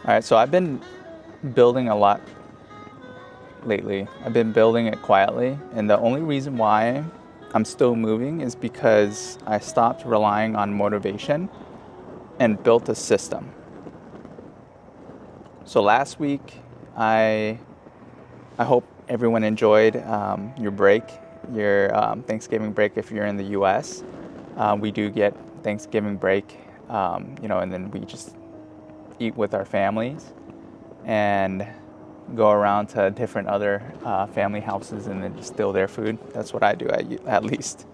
All right, so I've been building a lot lately. I've been building it quietly, and the only reason why I'm still moving is because I stopped relying on motivation and built a system. So last week, I I hope everyone enjoyed your break, your Thanksgiving break if you're in the U.S. We do get Thanksgiving break, and then we just eat with our families and go around to different other family houses and then just steal their food. That's what I do at least.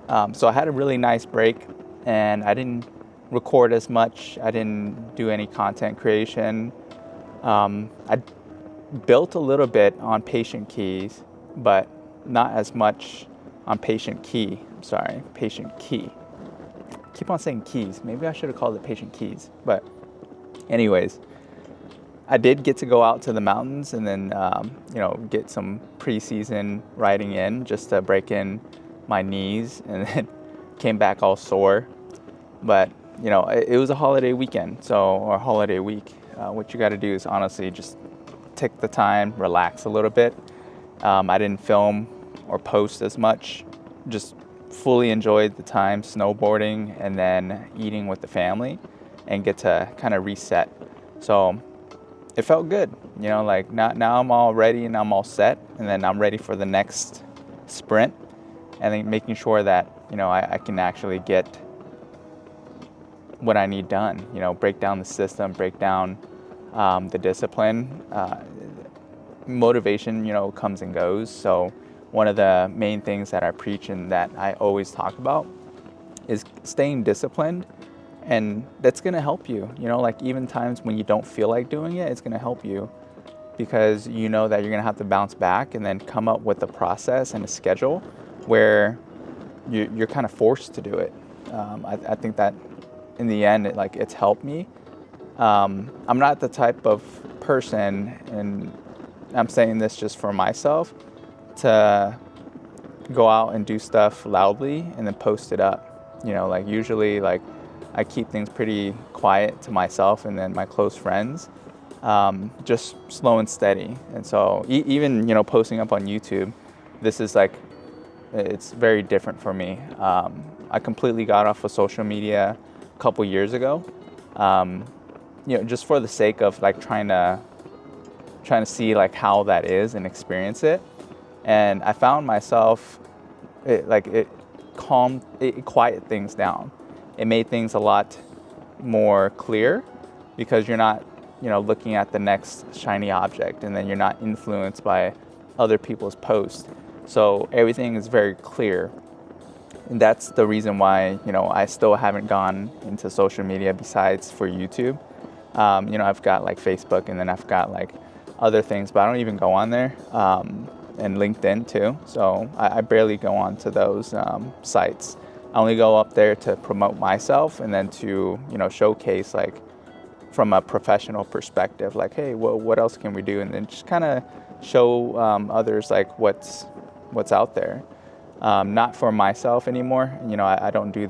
So I had a really nice break, and I didn't record as much. I didn't do any content creation. I built a little bit on patient keys, but not as much on patient key. I'm sorry, patient key. Keep on saying keys. Maybe I should have called it patient keys. But anyways, I did get to go out to the mountains and then, get some preseason riding in just to break in my knees, and then came back all sore. But, it was a holiday weekend, or holiday week. What you got to do is honestly just take the time, relax a little bit. I didn't film or post as much, just fully enjoyed the time snowboarding and then eating with the family and get to kind of reset. So it felt good, now I'm all ready and I'm all set, and then I'm ready for the next sprint, and then making sure that, I can actually get what I need done, break down the system, break down the discipline. Motivation, comes and goes. So one of the main things that I preach and that I always talk about is staying disciplined. And that's going to help you, even times when you don't feel like doing it, it's going to help you because you know that you're going to have to bounce back and then come up with a process and a schedule where you're kind of forced to do it. I think that in the end, it's helped me. I'm not the type of person, and I'm saying this just for myself, to go out and do stuff loudly and then post it up. Usually, I keep things pretty quiet to myself and then my close friends, just slow and steady. And so even, posting up on YouTube, this is it's very different for me. I completely got off of social media a couple years ago, just for the sake of trying to see how that is and experience it. And I found myself, it quieted things down. It made things a lot more clear because you're not, looking at the next shiny object, and then you're not influenced by other people's posts. So everything is very clear. And that's the reason why, I still haven't gone into social media besides for YouTube. I've got Facebook, and then I've got other things, but I don't even go on there. And LinkedIn too. So I barely go on to those sites. I only go up there to promote myself and then to, showcase from a professional perspective, hey, well, what else can we do? And then just kind of show others what's out there. Not for myself anymore. I don't do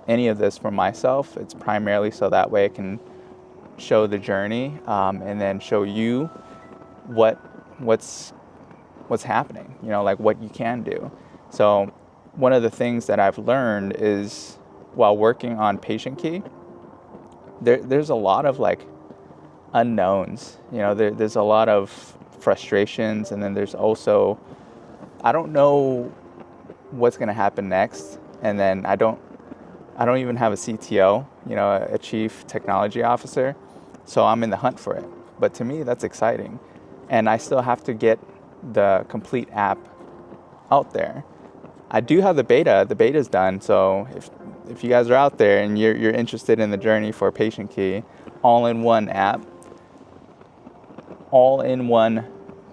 any of this for myself. It's primarily so that way I can show the journey, and then show you what's happening, what you can do. So one of the things that I've learned is while working on patient key, there's a lot of unknowns. There's a lot of frustrations, and then there's also, I don't know what's going to happen next, and then I don't even have a CTO, a chief technology officer, so I'm in the hunt for it. But to me, that's exciting, and I still have to get the complete app out there. I do have the beta. The beta's done. So if you guys are out there and you're interested in the journey for Patient Key, all-in-one app, all in one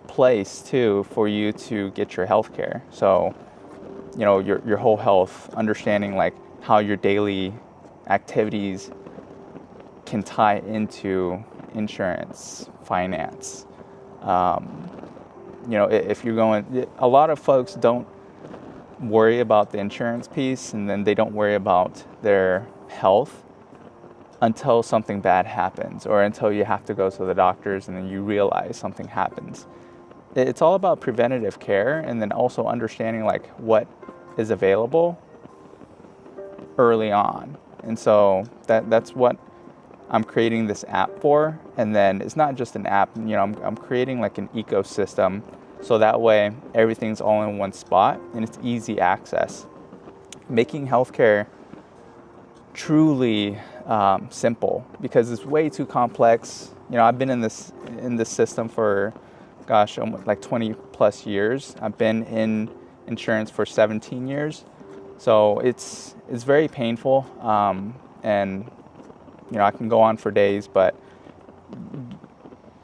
place too for you to get your health care. So, your whole health, understanding how your daily activities can tie into insurance, finance. If you're going, a lot of folks don't worry about the insurance piece, and then they don't worry about their health until something bad happens, or until you have to go to the doctors and then you realize something happens. It's all about preventative care, and then also understanding like what is available early on. And so that's what I'm creating this app for. And then it's not just an app, I'm creating like an ecosystem, so that way everything's all in one spot and it's easy access, making healthcare truly simple, because it's way too complex. I've been in this system for, gosh, almost like 20 plus years. I've been in insurance for 17 years. So it's very painful. And, I can go on for days, but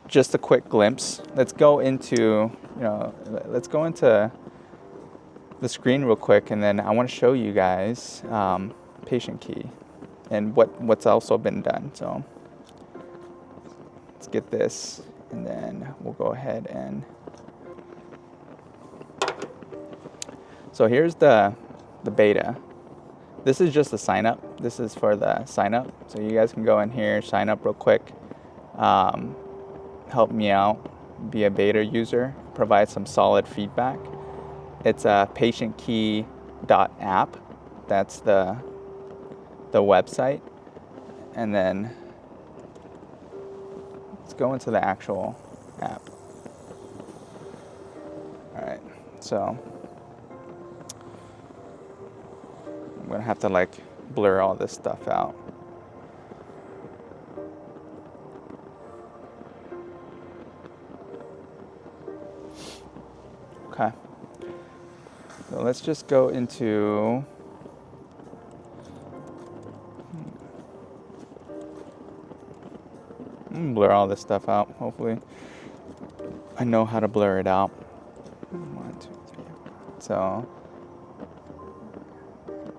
just a quick glimpse. Let's go into the screen real quick, and then I want to show you guys patient key and what's also been done. So let's get this, and then we'll go ahead and, so here's the beta. This is just the sign up. This is for the sign up. So you guys can go in here, sign up real quick, help me out, be a beta user, provide some solid feedback. It's a patientkey.app. That's the website. And then let's go into the actual app. All right, so I'm gonna have to like blur all this stuff out. Okay, so let's just go into blur all this stuff out. Hopefully I know how to blur it out. 1, 2, 3. So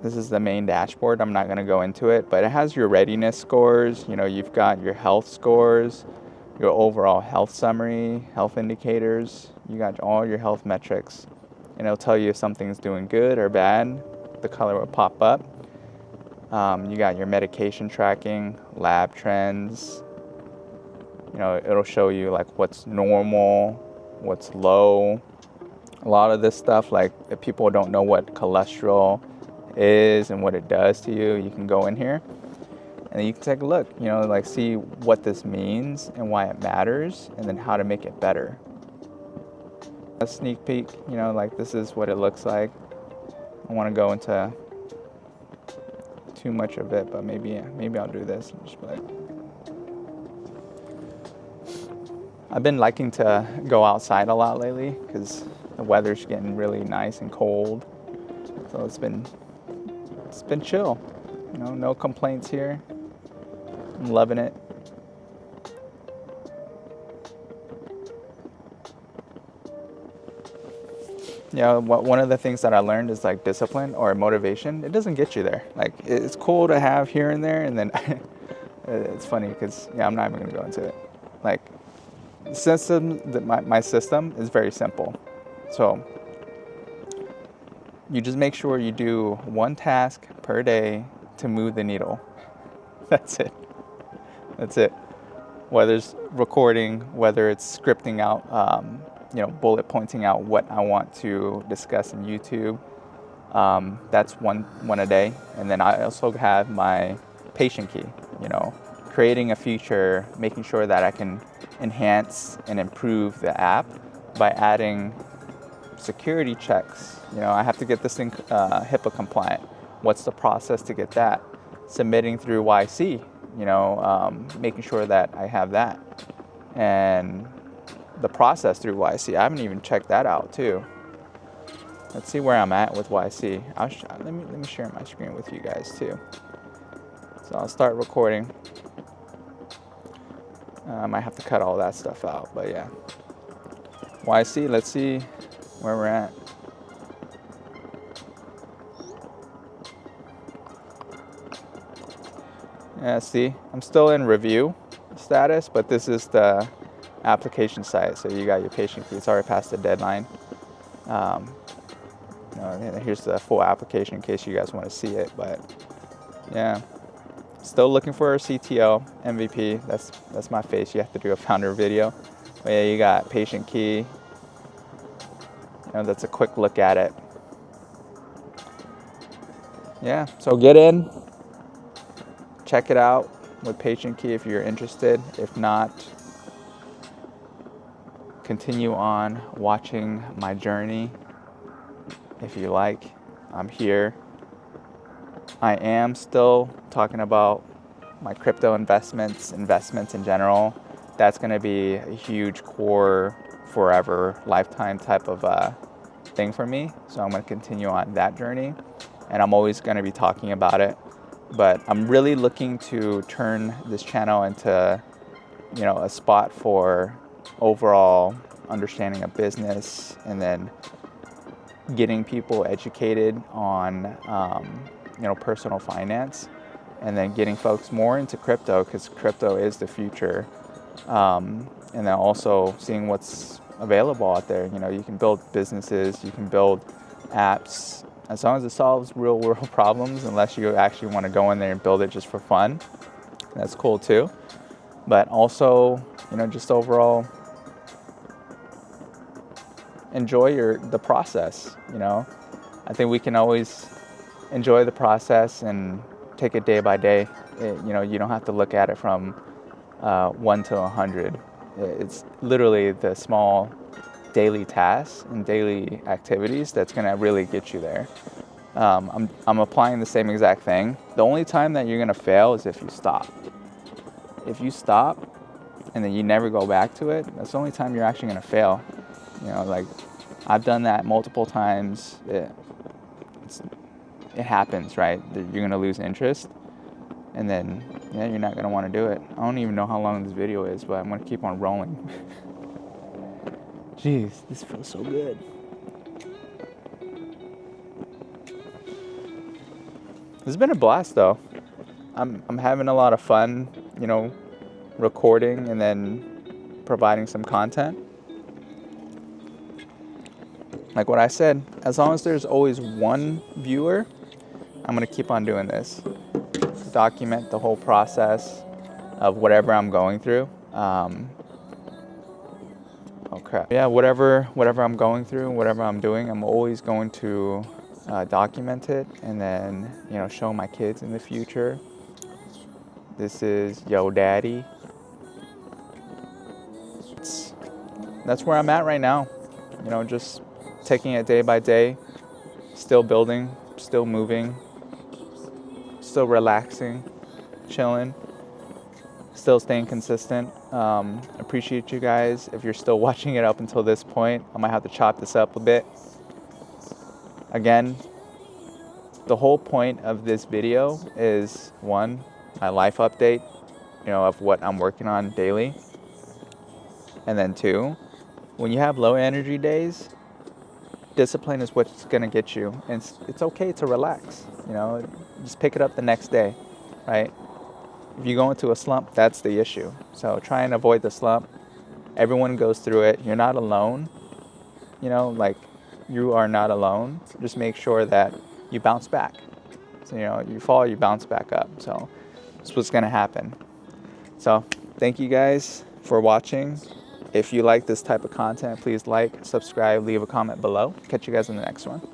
this is the main dashboard. I'm not going to go into it, but it has your readiness scores. You've got your health scores, your overall health summary, health indicators. You got all your health metrics, and it'll tell you if something's doing good or bad. The color will pop up. You got your medication tracking, lab trends. It'll show you like what's normal, what's low. A lot of this stuff, like if people don't know what cholesterol is and what it does to you, you can go in here and then you can take a look, like see what this means and why it matters, and then how to make it better. A sneak peek, like this is what it looks like. I don't want to go into too much of it, but maybe I'll do this. I've been liking to go outside a lot lately because the weather's getting really nice and cold. So it's been chill. No complaints here. I'm loving it. One of the things that I learned is like discipline or motivation. It doesn't get you there. Like it's cool to have here and there, and then it's funny because I'm not even gonna go into it. Like my system is very simple. So you just make sure you do one task per day to move the needle. That's it. Whether it's recording, whether it's scripting out, bullet pointing out what I want to discuss in YouTube. That's one a day. And then I also have my patient key, creating a feature, making sure that I can enhance and improve the app by adding security checks. I have to get this thing HIPAA compliant. What's the process to get that? Submitting through YC, making sure that I have that. And the process through YC, I haven't even checked that out too. Let's see where I'm at with YC. Let me share my screen with you guys too. So I'll start recording. I might have to cut all that stuff out, but yeah. YC, let's see where we're at. Yeah, see, I'm still in review status, but this is the application site. So you got your patient key. It's already past the deadline. Here's the full application in case you guys want to see it. But yeah, Still looking for a CTO MVP. That's my face. You have to do a founder video. But yeah, you got patient key. You know, that's a quick look at it. Yeah, so get in, check it out with patient key if you're interested. If not, continue on watching my journey. If you like, I'm here. I am still talking about my crypto investments in general. That's going to be a huge core, forever, lifetime type of thing for me. So I'm going to continue on that journey, and I'm always going to be talking about it. But I'm really looking to turn this channel into, you know, a spot for overall understanding of business, and then getting people educated on, you know, personal finance, and then getting folks more into crypto, because crypto is the future. And then also seeing what's available out there. You know, you can build businesses, you can build apps, as long as it solves real world problems, unless you actually want to go in there and build it just for fun. That's cool too. But also, you know, just overall enjoy the process. You know, I think we can always enjoy the process and take it day by day. You know, you don't have to look at it from 1 to 100. It's literally the small daily tasks and daily activities that's going to really get you there. I'm applying the same exact thing. The only time that you're going to fail is if you stop. If you stop and then you never go back to it, that's the only time you're actually going to fail. You know, like, I've done that multiple times. It happens, right? You're going to lose interest, and then, yeah, you're not going to want to do it. I don't even know how long this video is, but I'm going to keep on rolling. Jeez, this feels so good. It's been a blast, though. I'm having a lot of fun, you know, recording and then providing some content. Like what I said, as long as there's always one viewer, I'm going to keep on doing this. Document the whole process of whatever I'm going through. Oh crap. Yeah, whatever I'm going through, whatever I'm doing, I'm always going to document it, and then, you know, show my kids in the future. This is Yo Daddy. That's where I'm at right now. You know, just taking it day by day, still building, still moving, still relaxing, chilling, still staying consistent. Appreciate you guys. If you're still watching it up until this point, I might have to chop this up a bit. Again, the whole point of this video is, one, my life update, you know, of what I'm working on daily. And then two, when you have low energy days, discipline is what's going to get you. And it's okay to relax, you know, just pick it up the next day, right? If you go into a slump, that's the issue. So try and avoid the slump. Everyone goes through it. You're not alone. You know, like, you are not alone. Just make sure that you bounce back. So, you know, you fall, you bounce back up. So that's what's going to happen. So thank you guys for watching. If you like this type of content, please like, subscribe, leave a comment below. Catch you guys in the next one.